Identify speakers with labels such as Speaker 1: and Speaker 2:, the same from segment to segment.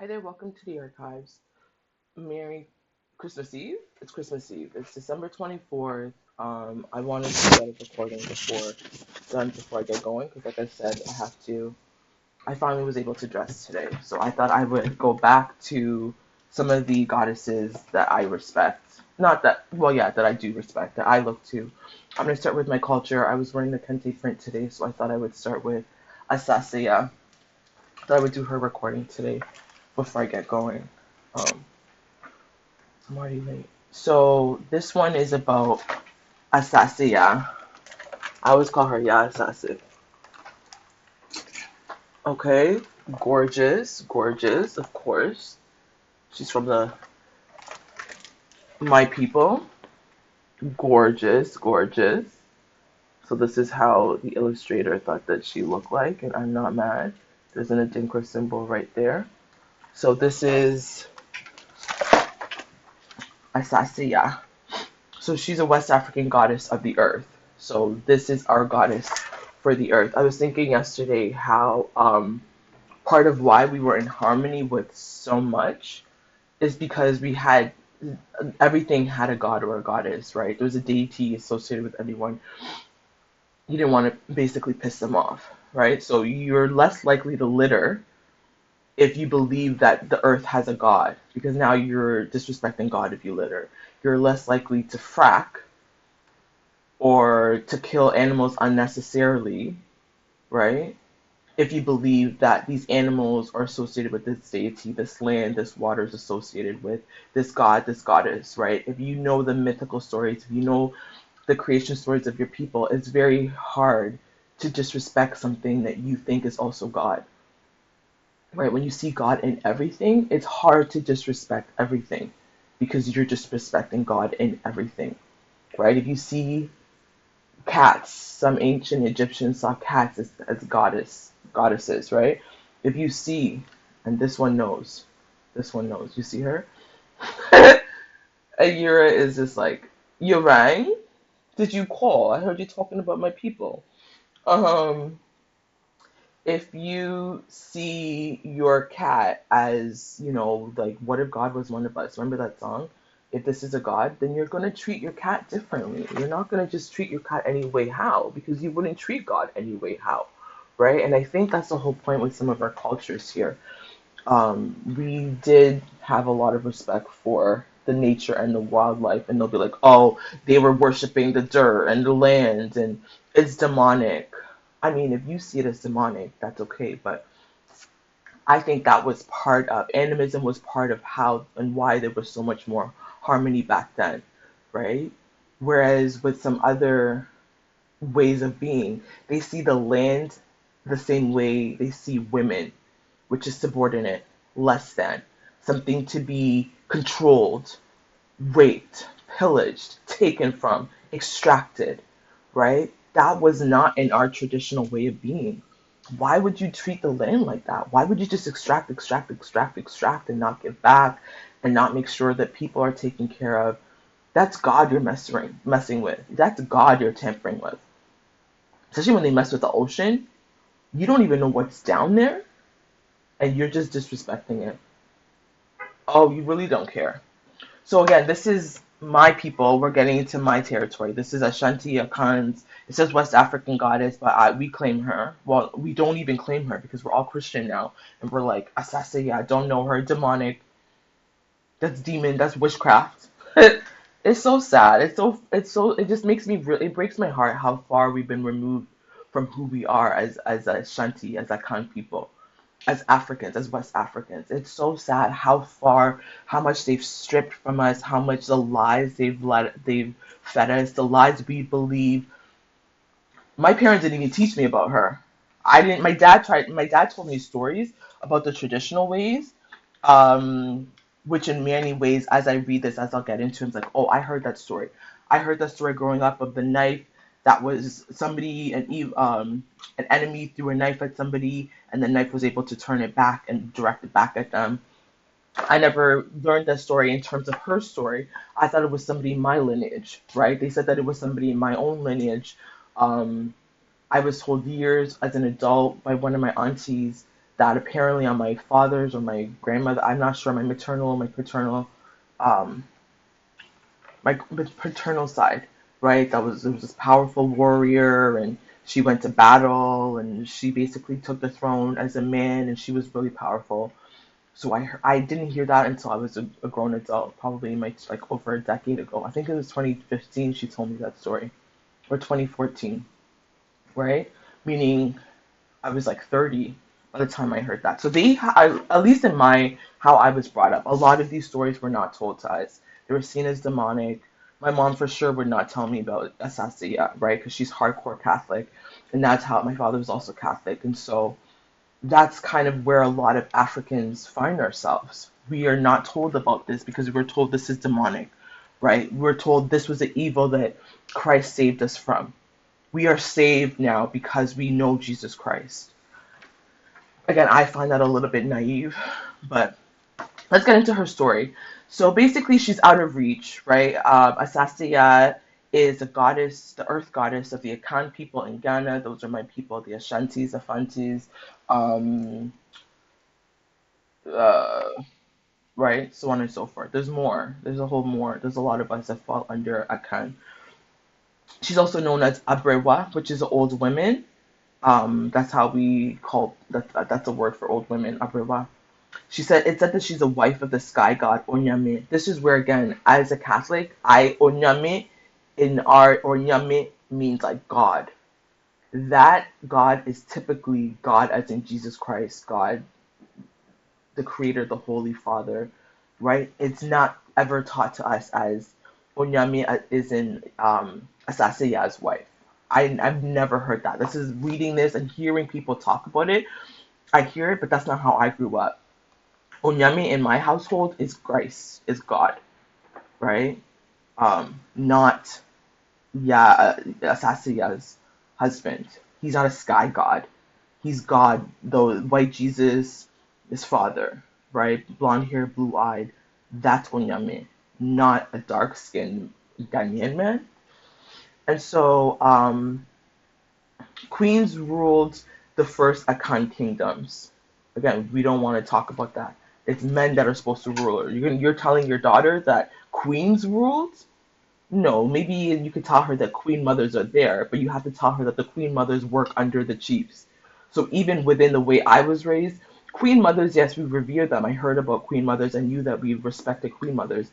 Speaker 1: Hi there, welcome to the archives. Merry Christmas Eve. It's Christmas Eve. It's December 24th. I wanted to get a recording before I get going because, like I said, I have to. I finally was able to dress today, so I thought I would go back to some of the goddesses that I respect. Not that, well, yeah, that I do respect, that I look to. I'm gonna start with my culture. I was wearing the Kente print today, so I thought I would start with Asase Yaa. Thought I would do her recording today before I get going. Um, I'm already late. So this one is about Asase Yaa. I always call her Ya Asase. Okay, gorgeous, gorgeous, of course. She's from the my people. Gorgeous, gorgeous. So this is how the illustrator thought that she looked like, and I'm not mad. There's an Adinkra symbol right there. So this is Asase Yaa. So she's a West African goddess of the earth. So this is our goddess for the earth. I was thinking yesterday how part of why we were in harmony with so much is because we had everything had a god or a goddess, right? There was a deity associated with everyone. You didn't want to basically piss them off, right? So you're less likely to litter if you believe that the earth has a god, because now you're disrespecting God if you litter. You're less likely to frack or to kill animals unnecessarily, right? If you believe that these animals are associated with this deity, this land, this water is associated with this god, this goddess, right? If you know the mythical stories, if you know the creation stories of your people, it's very hard to disrespect something that you think is also God, right? When you see God in everything, it's hard to disrespect everything because you're just respecting God in everything, right? If you see cats. Some ancient Egyptians saw cats as goddesses, right? If you see, and this one knows, you see her? Ayura is just like, you rang? Did you call? I heard you talking about my people. Um, if you see your cat as, like, what if God was one of us? Remember that song? If this is a God, then you're going to treat your cat differently. You're not going to just treat your cat any way how, because you wouldn't treat God any way how, right? And I think that's the whole point with some of our cultures here. We did have a lot of respect for the nature and the wildlife, and they'll be like, oh, they were worshiping the dirt and the land, and it's demonic. I mean, if you see it as demonic, that's okay, but I think that was part of animism was part of how and why there was so much more harmony back then, right? Whereas with some other ways of being, they see the land the same way they see women, which is subordinate, less than, something to be controlled, raped, pillaged, taken from, extracted, right? That was not in our traditional way of being. Why would you treat the land like that? Why would you just extract, extract, extract, extract and not give back and not make sure that people are taken care of? That's God you're messing with. That's God you're tampering with. Especially when they mess with the ocean, you don't even know what's down there and you're just disrespecting it. Oh, you really don't care. So again, this is my people. We're getting into my territory. This is Ashanti Akans. It says West African goddess, but we claim her. Well, we don't even claim her because we're all Christian now, and we're like Asase Yaa, don't know her, demonic. That's demon. That's witchcraft. It's so sad. It's so. It just makes me. It breaks my heart how far we've been removed from who we are as Ashanti, as Akan people, as Africans, as West Africans. It's so sad how much they've stripped from us, how much the lies they've fed us, the lies we believe. My parents didn't even teach me about her. I didn't. My dad told me stories about the traditional ways, which in many ways, as I read this, as I'll get into, it's like, oh, I heard that story. I heard that story growing up of the knife that was somebody an enemy threw a knife at somebody, and the knife was able to turn it back and direct it back at them. I never learned that story in terms of her story. I thought it was somebody in my lineage, right? They said that it was somebody in my own lineage. Um, I was told years as an adult by one of my aunties that apparently on my father's or my grandmother, I'm not sure, my maternal, my paternal, um, my paternal side, right? There was this powerful warrior, and she went to battle, and she basically took the throne as a man, and she was really powerful. So I didn't hear that until I was a grown adult, probably like over a decade ago. I think it was 2015 she told me that story, or 2014, right? Meaning I was like 30 by the time I heard that. So at least in how I was brought up, a lot of these stories were not told to us. They were seen as demonic. My mom for sure would not tell me about Asase Yaa, right? Because she's hardcore Catholic, and that's how my father was also Catholic, and so that's kind of where a lot of Africans find ourselves. We are not told about this because we're told this is demonic, right? We're told this was an evil that Christ saved us from. We are saved now because we know Jesus Christ. Again, I find that a little bit naive, but let's get into her story. So basically, she's out of reach, right? Asase Yaa is a goddess, the earth goddess of the Akan people in Ghana. Those are my people, the Ashantis, Afantis, um, uh, right? So on and so forth. There's more. There's a whole more. There's a lot of us that fall under Akan. She's also known as Aberewa, which is old women. That's how we call that's a word for old women, Aberewa. It said that she's a wife of the sky god Onyame. This is where again, as a Catholic, I Onyame in our Onyame means like God. That God is typically God as in Jesus Christ, God, the Creator, the Holy Father, right? It's not ever taught to us as Onyame is in Asase Yaa's wife. I've never heard that. This is reading this and hearing people talk about it. I hear it, but that's not how I grew up. Onyame in my household is Christ, is God, right? Not Asase Yaa's husband. He's not a sky god. He's God, though white Jesus is father, right? Blonde hair, blue eyed. That's Onyame, not a dark skinned Ghanaian man. And so queens ruled the first Akan kingdoms. Again, we don't want to talk about that. It's men that are supposed to rule her. You're telling your daughter that queens ruled? No, maybe you could tell her that queen mothers are there, but you have to tell her that the queen mothers work under the chiefs. So even within the way I was raised, queen mothers, yes, we revere them. I heard about queen mothers and knew that we respected queen mothers,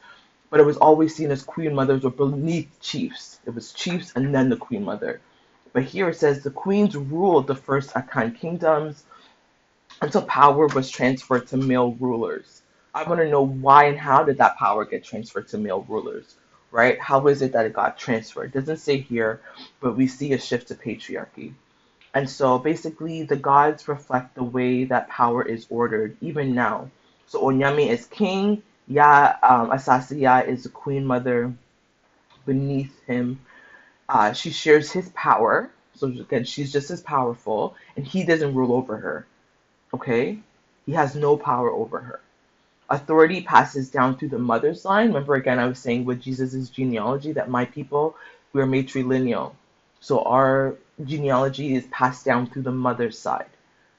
Speaker 1: but it was always seen as queen mothers were beneath chiefs. It was chiefs and then the queen mother. But here it says the queens ruled the first Akan kingdoms until power was transferred to male rulers. I want to know why and how did that power get transferred to male rulers, right? How is it that it got transferred? It doesn't say here, but we see a shift to patriarchy. And so basically, the gods reflect the way that power is ordered, even now. So Onyame is king, Asase Yaa is the queen mother beneath him. She shares his power. So again, she's just as powerful, and he doesn't rule over her. Okay? He has no power over her. Authority passes down through the mother's line. Remember, again, I was saying with Jesus' genealogy that my people, we're matrilineal. So our genealogy is passed down through the mother's side,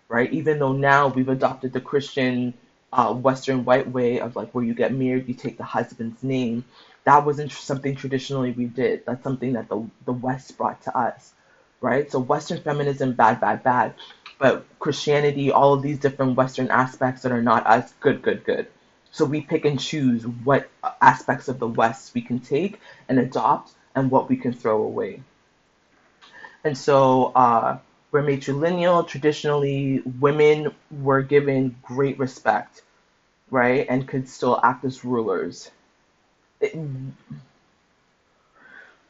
Speaker 1: right? Even though now we've adopted the Christian Western white way of like where you get married, you take the husband's name. That wasn't something traditionally we did. That's something that the West brought to us, right? So Western feminism, bad, bad, bad. But Christianity, all of these different Western aspects that are not us, good, good, good. So we pick and choose what aspects of the West we can take and adopt and what we can throw away. And so we're matrilineal. Traditionally, women were given great respect, right, and could still act as rulers. It,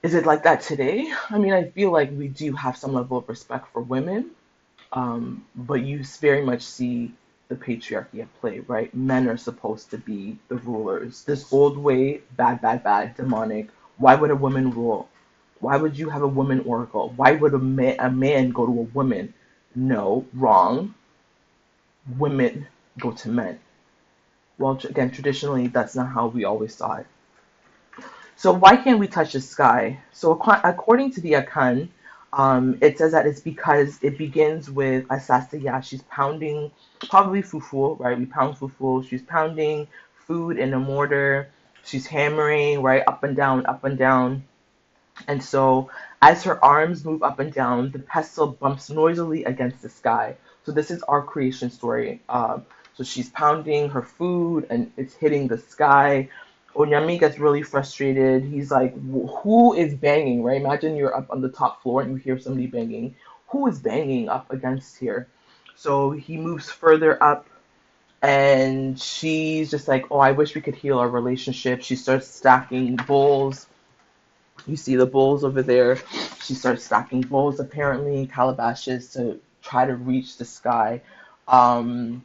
Speaker 1: is it like that today? I mean, I feel like we do have some level of respect for women, but you very much see the patriarchy at play, right? Men are supposed to be the rulers. This old way, bad, bad, bad, demonic. Why would a woman rule? Why would you have a woman oracle? Why would a man go to a woman? No, wrong. Women go to men. Well, again, traditionally, that's not how we always saw it. So why can't we touch the sky? So according to the Akan, It says that it's because it begins with Asase Yaa. She's pounding, probably fufu, right? We pound fufu. She's pounding food in a mortar. She's hammering, right? Up and down, up and down. And so, as her arms move up and down, the pestle bumps noisily against the sky. So, this is our creation story. So, she's pounding her food and it's hitting the sky. Onyame gets really frustrated. He's like, who is banging, right? Imagine you're up on the top floor and you hear somebody banging. Who is banging up against here? So, he moves further up and she's just like, oh, I wish we could heal our relationship. She starts stacking bowls. You see the bowls over there. She starts stacking bowls, apparently, calabashes to try to reach the sky. Um,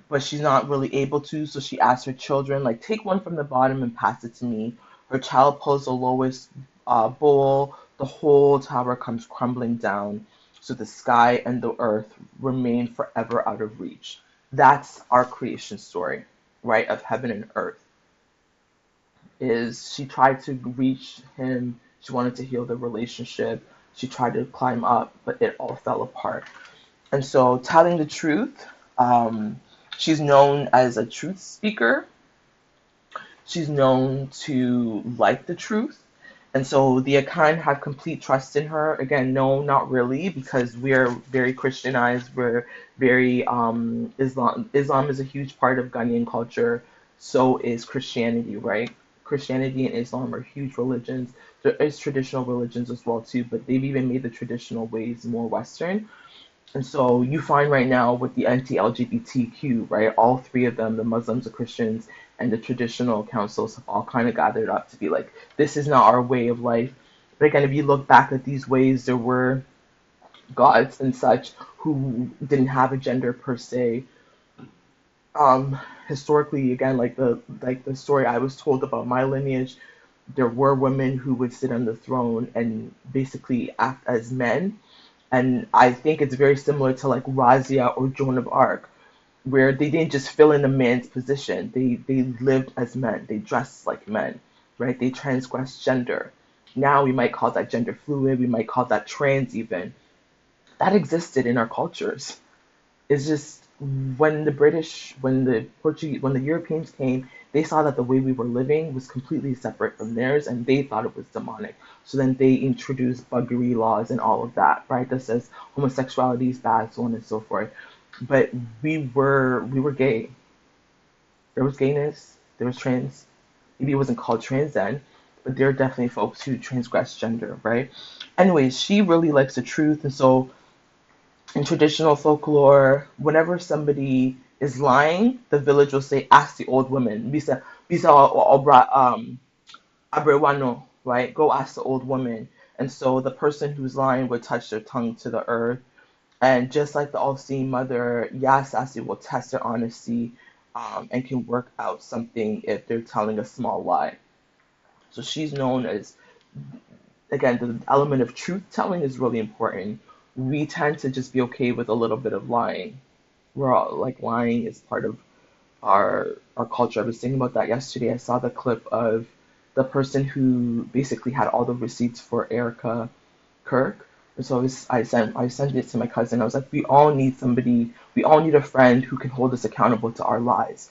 Speaker 1: but she's not really able to, so she asks her children, like, take one from the bottom and pass it to me. Her child pulls the lowest bowl. The whole tower comes crumbling down, so the sky and the earth remain forever out of reach. That's our creation story, right, of heaven and earth. Is she tried to reach him. She wanted to heal the relationship. She tried to climb up, but it all fell apart. And so, telling the truth, she's known as a truth speaker. She's known to like the truth. And so the Akan have complete trust in her. Again, no, not really, because we're very Christianized. We're very Islam. Islam is a huge part of Ghanaian culture. So is Christianity, right? Christianity and Islam are huge religions. There is traditional religions as well too, but they've even made the traditional ways more Western. And so you find right now with the anti-LGBTQ, right, all three of them, the Muslims, the Christians, and the traditional councils have all kind of gathered up to be like, this is not our way of life. But again, if you look back at these ways, there were gods and such who didn't have a gender per se. Historically, again, like the story I was told about my lineage, there were women who would sit on the throne and basically act as men, and I think it's very similar to like Razia or Joan of Arc, where they didn't just fill in a man's position. They lived as men. They dressed like men, right? They transgressed gender. Now we might call that gender fluid. We might call that trans even. That existed in our cultures. It's just when the British, when the Portuguese, when the Europeans came, they saw that the way we were living was completely separate from theirs, and they thought it was demonic. So then they introduced buggery laws and all of that, right? That says homosexuality is bad, so on and so forth. But we were gay. There was gayness. There was trans. Maybe it wasn't called trans then, but there are definitely folks who transgress gender, right? Anyways, she really likes the truth, and so in traditional folklore, whenever somebody is lying, the village will say, "Ask the old woman." Bisa obra Aberewa no, right? Go ask the old woman. And so the person who's lying would touch their tongue to the earth, and just like the all-seeing mother, Yasasi will test their honesty, and can work out something if they're telling a small lie. So she's known as, again, the element of truth telling is really important. We tend to just be okay with a little bit of lying. We're all like lying is part of our culture. I was thinking about that yesterday. I saw the clip of the person who basically had all the receipts for Erica Kirk. And so I sent it to my cousin. I was like, we all need somebody, we all need a friend who can hold us accountable to our lies,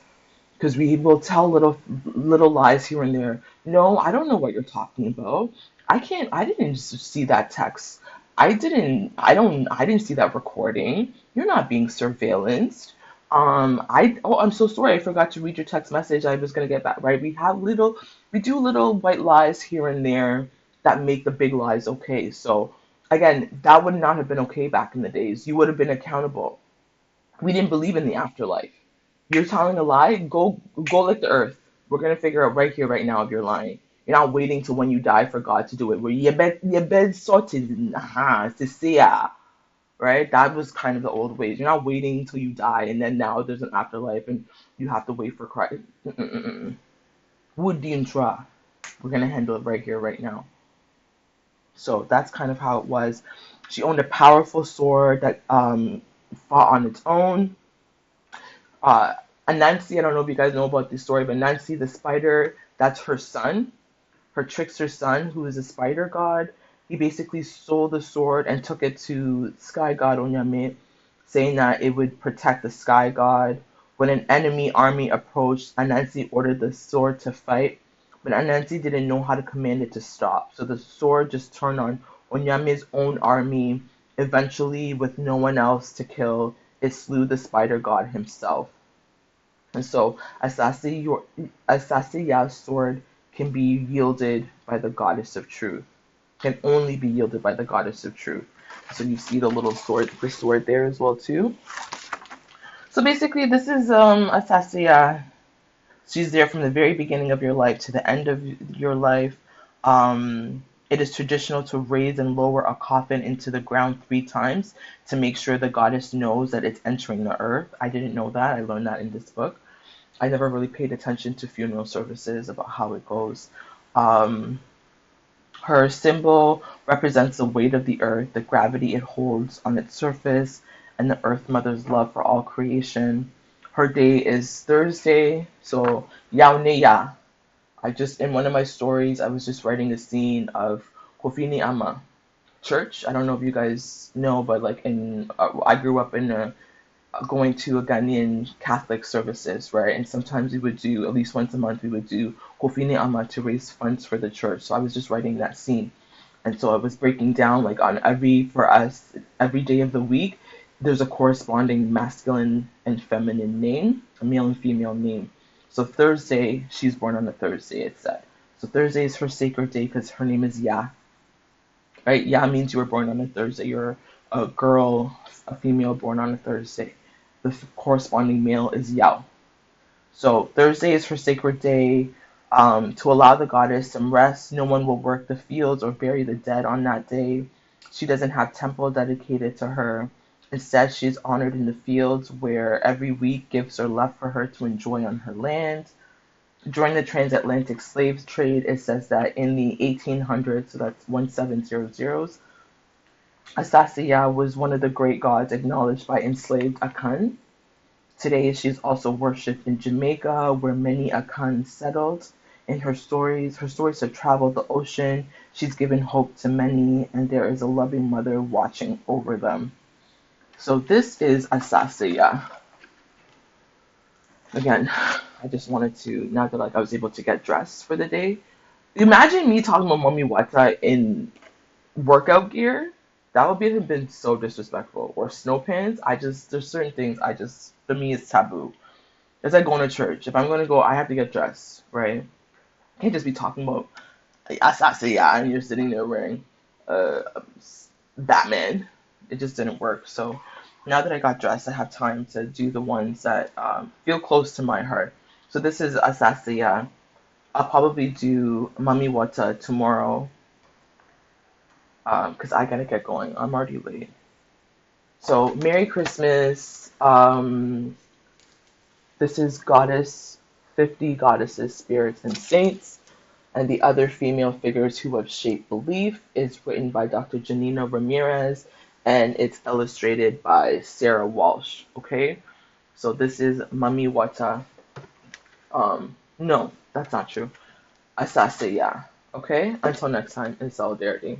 Speaker 1: because we will tell little lies here and there. No, I don't know what you're talking about. I didn't see that text. I didn't see that recording. You're not being surveillanced. I'm so sorry. I forgot to read your text message. I was gonna get back, right? We do little white lies here and there that make the big lies okay. So again, that would not have been okay back in the days. You would have been accountable. We didn't believe in the afterlife. You're telling a lie? Go lick the earth. We're gonna figure out right here, right now, if you're lying. You're not waiting till when you die for God to do it. Where you bet sorted, Asase Yaa, right? That was kind of the old ways. You're not waiting until you die, and then now there's an afterlife, and you have to wait for Christ. Would intra? We're gonna handle it right here, right now. So that's kind of how it was. She owned a powerful sword that fought on its own. Uh, Ananse, I don't know if you guys know about this story, but Nancy the spider, that's her son, her trickster son, who is a spider god. he basically stole the sword and took it to sky god Onyame, saying that it would protect the sky god. When an enemy army approached, Ananse ordered the sword to fight, but Ananse didn't know how to command it to stop. So the sword just turned on Onyame's own army. Eventually, with no one else to kill, it slew the spider god himself. And so Asase Yaa's sword can be yielded by the goddess of truth. Can only be yielded by the goddess of truth. So you see the sword there as well too. So basically, this is Asase Yaa. She's there from the very beginning of your life to the end of your life. It is traditional to raise and lower a coffin into the ground 3 times to make sure the goddess knows that it's entering the earth. I didn't know that. I learned that in this book. I never really paid attention to funeral services about how it goes. Um, Her symbol represents the weight of the earth, the gravity it holds on its surface, and the Earth Mother's love for all creation. Her day is Thursday, so Yaoneya. In one of my stories, I was just writing a scene of Kofini Ama church. I don't know if you guys know, but I grew up in going to a Ghanaian Catholic services, right? And sometimes we would do, at least once a month, we would do Kofini Ama to raise funds for the church. So I was just writing that scene. And so I was breaking down like for us, every day of the week, there's a corresponding masculine and feminine name, a male and female name. So Thursday, she's born on a Thursday, it said. So Thursday is her sacred day because her name is Ya, right? Ya means you were born on a Thursday. You're a girl, a female born on a Thursday. The corresponding male is Yao. So Thursday is her sacred day. To allow the goddess some rest, no one will work the fields or bury the dead on that day. She doesn't have temple dedicated to her. Instead, she is honored in the fields where every week gifts are left for her to enjoy on her land. During the transatlantic slave trade, it says that in the 1800s, so that's 1700s, Asase Yaa was one of the great gods acknowledged by enslaved Akan. Today, she is also worshipped in Jamaica, where many Akans settled. In her stories have traveled the ocean. She's given hope to many, and there is a loving mother watching over them. So this is Asase Yaa. Again, I just wanted to, now that I was able to get dressed for the day. Imagine me talking about Mommy Wata in workout gear. That would have been so disrespectful. Or snow pants. There's certain things for me, it's taboo. It's like going to church. If I'm going to go, I have to get dressed, right? I can't just be talking about Asase Yaa and you're sitting there wearing uh, Batman. It just didn't work. So now that I got dressed, I have time to do the ones that feel close to my heart. So this is Asase Yaa. I'll probably do Mami Wata tomorrow because I gotta get going. I'm already late. So Merry Christmas. This is Goddess 50 Goddesses, Spirits, and Saints, and the other female figures who have shaped belief is written by Dr. Janina Ramirez, and it's illustrated by Sarah Walsh. Okay, so this is Mami Wata. No, that's not true. Asase Yaa. Okay, until next time, in solidarity.